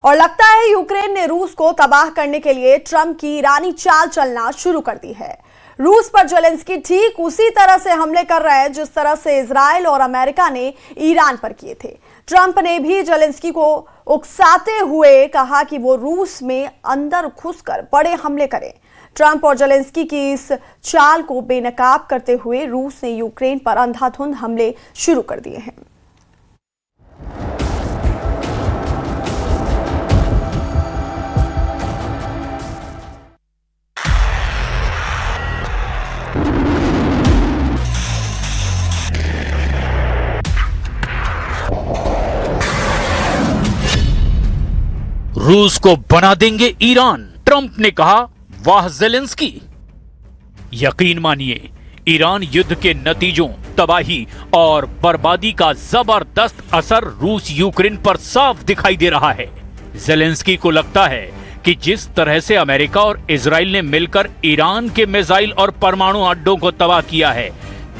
और लगता है यूक्रेन ने रूस को तबाह करने के लिए ट्रंप की ईरानी चाल चलना शुरू कर दी है। रूस पर ज़ेलेंस्की ठीक उसी तरह से हमले कर रहे हैं जिस तरह से इजराइल और अमेरिका ने ईरान पर किए थे। ट्रंप ने भी ज़ेलेंस्की को उकसाते हुए कहा कि वो रूस में अंदर घुसकर बड़े हमले करें। ट्रंप और ज़ेलेंस्की की इस चाल को बेनकाब करते हुए रूस ने यूक्रेन पर अंधाधुंध हमले शुरू कर दिए हैं। रूस को बना देंगे ईरान, ट्रंप ने कहा। वाह ज़ेलेंस्की। यकीन मानिए, ईरान युद्ध के नतीजों, तबाही और बर्बादी का जबरदस्त असर रूस यूक्रेन पर साफ दिखाई दे रहा है। ज़ेलेंस्की को लगता है कि जिस तरह से अमेरिका और इजराइल ने मिलकर ईरान के मिसाइल और परमाणु अड्डों को तबाह किया है,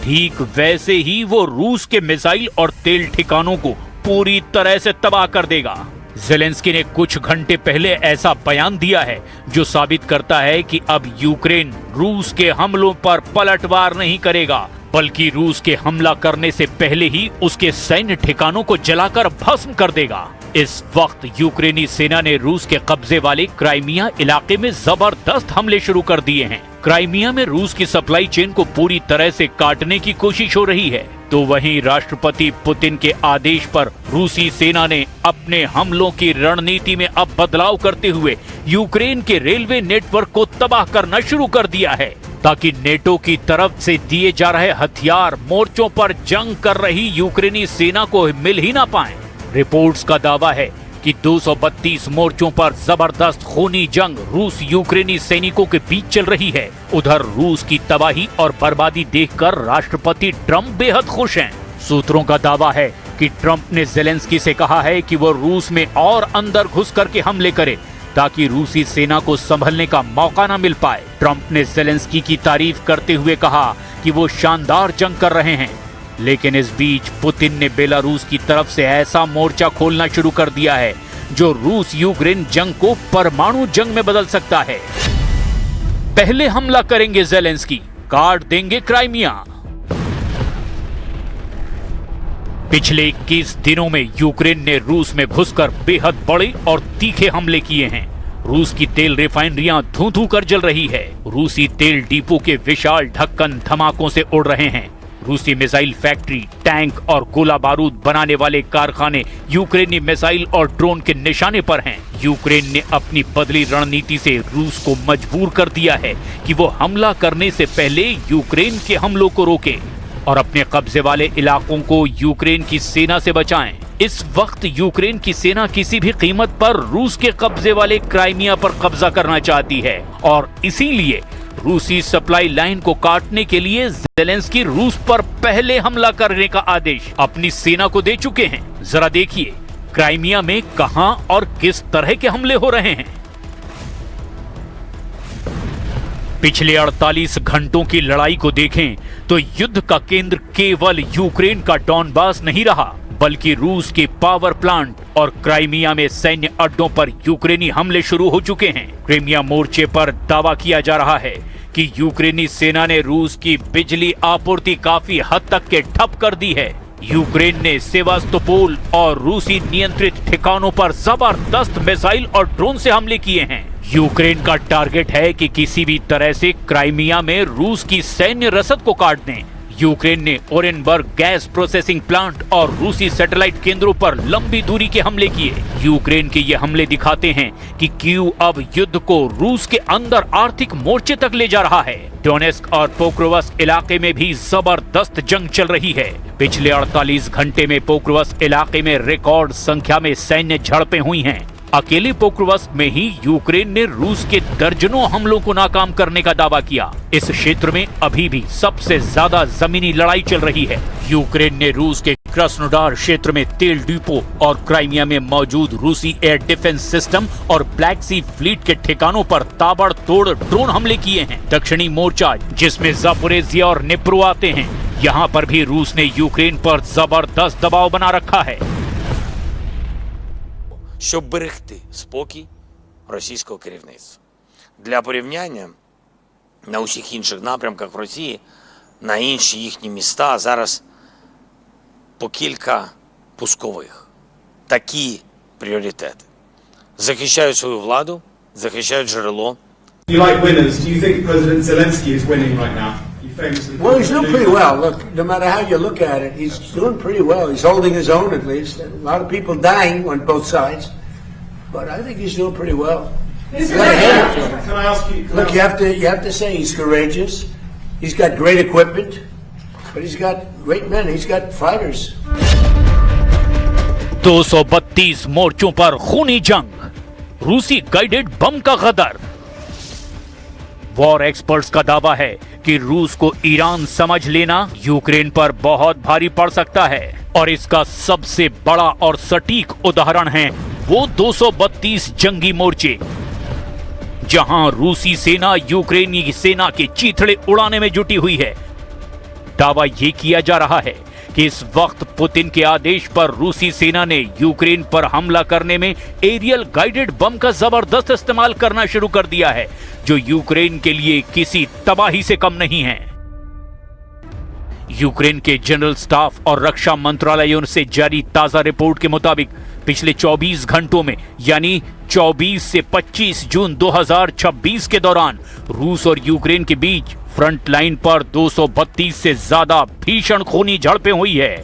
ठीक वैसे ही वो रूस के मिसाइल और तेल ठिकानों को पूरी तरह से तबाह कर देगा। ज़ेलेंस्की ने कुछ घंटे पहले ऐसा बयान दिया है जो साबित करता है कि अब यूक्रेन रूस के हमलों पर पलटवार नहीं करेगा, बल्कि रूस के हमला करने से पहले ही उसके सैन्य ठिकानों को जलाकर भस्म कर देगा। इस वक्त यूक्रेनी सेना ने रूस के कब्जे वाले क्राइमिया इलाके में जबरदस्त हमले शुरू कर दिए हैं। क्राइमिया में रूस की सप्लाई चेन को पूरी तरह से काटने की कोशिश हो रही है, तो वहीं राष्ट्रपति पुतिन के आदेश पर रूसी सेना ने अपने हमलों की रणनीति में अब बदलाव करते हुए यूक्रेन के रेलवे नेटवर्क को तबाह करना शुरू कर दिया है, ताकि नेटो की तरफ से दिए जा रहे हथियार मोर्चों पर जंग कर रही यूक्रेनी सेना को मिल ही ना पाए। रिपोर्ट्स का दावा है कि 232 मोर्चों पर जबरदस्त खूनी जंग रूस यूक्रेनी सैनिकों के बीच चल रही है। उधर रूस की तबाही और बर्बादी देखकर राष्ट्रपति ट्रंप बेहद खुश हैं। सूत्रों का दावा है कि ट्रंप ने ज़ेलेंस्की से कहा है कि वो रूस में और अंदर घुस करके हमले करे, ताकि रूसी सेना को संभलने का मौका न मिल पाए। ट्रंप ने ज़ेलेंस्की की तारीफ करते हुए कहा कि वो शानदार जंग कर रहे हैं, लेकिन इस बीच पुतिन ने बेलारूस की तरफ से ऐसा मोर्चा खोलना शुरू कर दिया है जो रूस यूक्रेन जंग को परमाणु जंग में बदल सकता है। पहले हमला करेंगे ज़ेलेंस्की, काट देंगे क्राइमिया। पिछले 21 दिनों में यूक्रेन ने रूस में घुसकर बेहद बड़े और तीखे हमले किए हैं। रूस की तेल रिफाइनरियां धूं-धूं कर जल रही है। रूसी तेल डिपो के विशाल ढक्कन धमाकों से उड़ रहे हैं। रूसी मिसाइल फैक्ट्री, टैंक और गोला बारूद बनाने वाले कारखाने यूक्रेनी मिसाइल और ड्रोन के निशाने पर हैं। यूक्रेन ने अपनी बदली रणनीति से रूस को मजबूर कर दिया है कि वो हमला करने से पहले यूक्रेन के हमलों को रोके और अपने कब्जे वाले इलाकों को यूक्रेन की सेना से बचाएं। इस वक्त यूक्रेन की सेना किसी भी कीमत पर रूस के कब्जे वाले क्राइमिया पर कब्जा करना चाहती है और इसीलिए रूसी सप्लाई लाइन को काटने के लिए ज़ेलेंस्की रूस पर पहले हमला करने का आदेश अपनी सेना को दे चुके हैं। जरा देखिए क्राइमिया में कहां और किस तरह के हमले हो रहे हैं। पिछले 48 घंटों की लड़ाई को देखें तो युद्ध का केंद्र केवल यूक्रेन का डॉनबास नहीं रहा, बल्कि रूस के पावर प्लांट और क्राइमिया में सैन्य अड्डों पर यूक्रेनी हमले शुरू हो चुके हैं। क्राइमिया मोर्चे पर दावा किया जा रहा है कि यूक्रेनी सेना ने रूस की बिजली आपूर्ति काफी हद तक के ठप कर दी है। यूक्रेन ने सेवास्तोपोल और रूसी नियंत्रित ठिकानों पर जबरदस्त मिसाइल और ड्रोन से हमले किए हैं। यूक्रेन का टारगेट है कि किसी भी तरह से क्राइमिया में रूस की सैन्य रसद को काट दें। यूक्रेन ने ओरेनबर्ग गैस प्रोसेसिंग प्लांट और रूसी सैटेलाइट केंद्रों पर लंबी दूरी के हमले किए। यूक्रेन के ये हमले दिखाते हैं कि कीव अब युद्ध को रूस के अंदर आर्थिक मोर्चे तक ले जा रहा है। डोनेस्क और पोक्रोवस्क इलाके में भी जबरदस्त जंग चल रही है। पिछले 48 घंटे में पोक्रोवस्क इलाके में रिकॉर्ड संख्या में सैन्य झड़पें हुई हैं। अकेले पोक्रोवस्क में ही यूक्रेन ने रूस के दर्जनों हमलों को नाकाम करने का दावा किया। इस क्षेत्र में अभी भी सबसे ज्यादा जमीनी लड़ाई चल रही है। यूक्रेन ने रूस के क्रास्नोडार क्षेत्र में तेल डिपो और क्राइमिया में मौजूद रूसी एयर डिफेंस सिस्टम और ब्लैक सी फ्लीट के ठिकानों पर ताबड़तोड़ ड्रोन हमले किए हैं। दक्षिणी मोर्चा, जिसमें ज़ापोरिज़िया और निप्रो आते हैं, यहाँ पर भी रूस ने यूक्रेन पर जबरदस्त दबाव बना रखा है। щоб берегти спокій російського керівництва. Для порівняння, на усіх інших напрямках в Росії, на інші їхні міста зараз по кілька пускових. Такі пріоритети. Захищають свою владу, захищають джерело. You like winners. Do you think President Zelensky is winning right now? He famously Well, he's doing pretty well. Look, no matter how you look at it, he's doing pretty well. He's holding his own at least. A lot of people dying on both sides, but I think he's doing pretty well. Can I ask you? Look, you have to say he's courageous. He's got great equipment, but he's got great men. He's got fighters. 232 मोर्चों पर खूनी जंग, रूसी guided bomb का गदर। War experts का दावा है कि रूस को ईरान समझ लेना यूक्रेन पर बहुत भारी पड़ सकता है और इसका सबसे बड़ा और सटीक उदाहरण है वो 232 जंगी मोर्चे, जहां रूसी सेना यूक्रेनी सेना के चीथड़े उड़ाने में जुटी हुई है। दावा यह किया जा रहा है कि इस वक्त पुतिन के आदेश पर रूसी सेना ने यूक्रेन पर हमला करने में एरियल गाइडेड बम का जबरदस्त इस्तेमाल करना शुरू कर दिया है, जो यूक्रेन के लिए किसी तबाही से कम नहीं है। यूक्रेन के जनरल स्टाफ और रक्षा मंत्रालयों से जारी ताजा रिपोर्ट के मुताबिक पिछले 24 घंटों में यानी 24 से 25 जून 2026 के दौरान रूस और यूक्रेन के बीच फ्रंट लाइन पर 232 से ज्यादा भीषण खूनी झड़पें हुई है।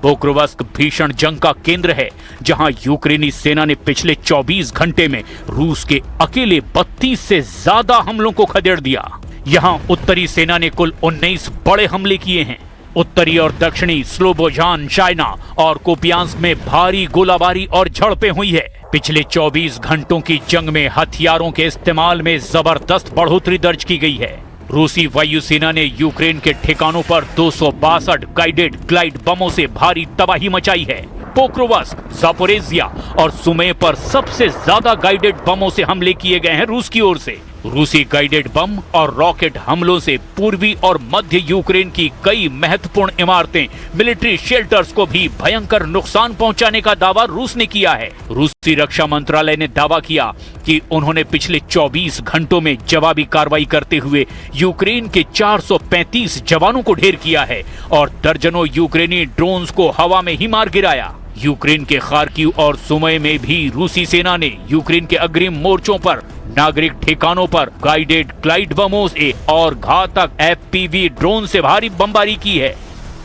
पोक्रोवस्क भीषण जंग का केंद्र है, जहां यूक्रेनी सेना ने पिछले 24 घंटे में रूस के अकेले 32 से ज्यादा हमलों को खदेड़ दिया। यहां उत्तरी सेना ने कुल 19 बड़े हमले किए हैं। उत्तरी और दक्षिणी स्लोबोजान, चाइना और कोपियांस्क में भारी गोलाबारी और झड़पें हुई है। पिछले 24 घंटों की जंग में हथियारों के इस्तेमाल में जबरदस्त बढ़ोतरी दर्ज की गई है। रूसी वायुसेना ने यूक्रेन के ठिकानों पर 262 गाइडेड ग्लाइड बमों से भारी तबाही मचाई है। पोक्रोवस्क, जापोरेजिया और सुमे पर सबसे ज्यादा गाइडेड बमों से हमले किए गए हैं रूस की ओर से। रूसी गाइडेड बम और रॉकेट हमलों से पूर्वी और मध्य यूक्रेन की कई महत्वपूर्ण इमारतें, मिलिट्री शेल्टर्स को भी भयंकर नुकसान पहुंचाने का दावा रूस ने किया है। रूसी रक्षा मंत्रालय ने दावा किया कि उन्होंने पिछले 24 घंटों में जवाबी कार्रवाई करते हुए यूक्रेन के 435 जवानों को ढेर किया है और दर्जनों यूक्रेनी ड्रोन्स को हवा में ही मार गिराया। यूक्रेन के खार्किव और सुमे में भी रूसी सेना ने यूक्रेन के अग्रिम मोर्चों पर नागरिक ठिकानों पर गाइडेड ग्लाइड बमों से और घातक एफपीवी ड्रोन से भारी बमबारी की है।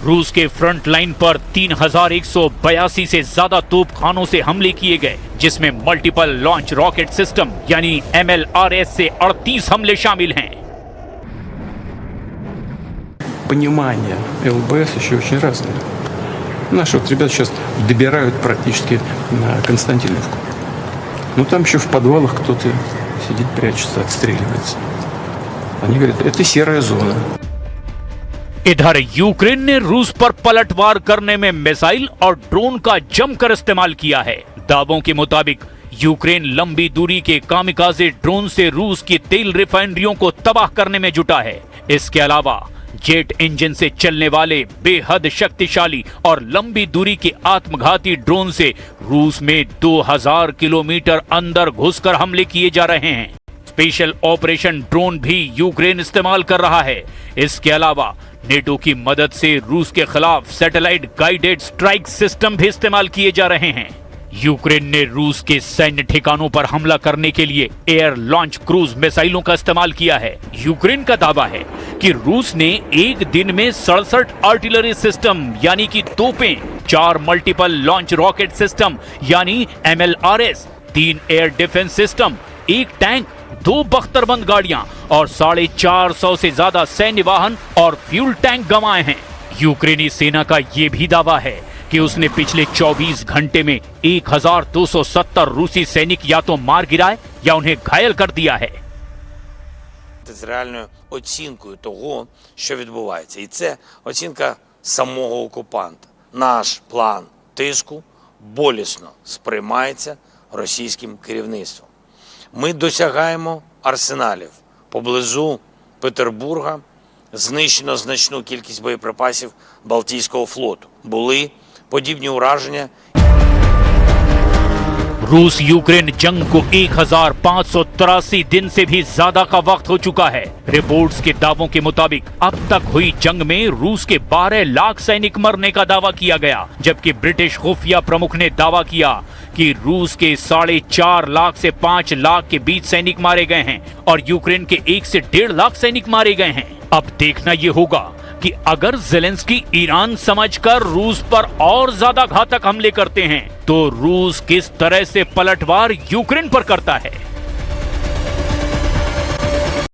रूस के फ्रंट लाइन पर 3182 से ज्यादा तोपखानों से हमले किए गए, जिसमें मल्टीपल लॉन्च रॉकेट सिस्टम यानी MLRS से 38 हमले शामिल हैं। Понимание ЛБС еще очень разное. Наши вот ребята сейчас добирают практически на Константиновку. Ну там еще в подвалах кто-то сидит, прячется, отстреливается. Они говорят, это серая зона. इधर यूक्रेन ने रूस पर पलटवार करने में मिसाइल और ड्रोन का जमकर इस्तेमाल किया है। दावों के मुताबिक यूक्रेन लंबी दूरी के कामिकाजे ड्रोन से रूस की तेल रिफाइनरियों को तबाह करने में जुटा है। इसके अलावा जेट इंजन से चलने वाले बेहद शक्तिशाली और लंबी दूरी के आत्मघाती ड्रोन से रूस में 2000 किलोमीटर अंदर घुसकर हमले किए जा रहे हैं। स्पेशल ऑपरेशन ड्रोन भी यूक्रेन इस्तेमाल कर रहा है। इसके अलावा नेटो की मदद से रूस के खिलाफ सैटेलाइट गाइडेड स्ट्राइक सिस्टम भी इस्तेमाल किए जा रहे हैं। यूक्रेन ने रूस के सैन्य ठिकानों पर हमला करने के लिए एयर लॉन्च क्रूज मिसाइलों का इस्तेमाल किया है। यूक्रेन का दावा है कि रूस ने एक दिन में 67 आर्टिलरी सिस्टम यानी कि तोपें, 4 मल्टीपल लॉन्च रॉकेट सिस्टम यानी MLRS, 3 air defence system, 1 tank, 2 बख्तरबंद गाड़ियां और 450 से ज्यादा सैन्य वाहन और फ्यूल टैंक गंवाए हैं। यूक्रेनी सेना का यह भी दावा है कि उसने पिछले 24 घंटे में 1270 रूसी सैनिक या तो मार गिराए या उन्हें घायल कर दिया है। З реальною оцінкою того, що відбувається. І це оцінка самого окупанта. Наш план тиску болісно сприймається російським керівництвом. Ми досягаємо арсеналів. Поблизу Петербурга знищено значну кількість боєприпасів Балтійського флоту. Були подібні ураження. रूस यूक्रेन जंग को 1583 दिन से भी ज्यादा का वक्त हो चुका है। रिपोर्ट्स के दावों के मुताबिक अब तक हुई जंग में रूस के 12 लाख सैनिक मरने का दावा किया गया, जबकि ब्रिटिश खुफिया प्रमुख ने दावा किया कि रूस के 4.5 लाख से 5 लाख के बीच सैनिक मारे गए हैं और यूक्रेन के 1 से 1.5 लाख सैनिक मारे गए हैं। अब देखना यह होगा कि अगर ज़ेलेंस्की ईरान समझकर रूस पर और ज्यादा घातक हमले करते हैं तो रूस किस तरह से पलटवार यूक्रेन पर करता है।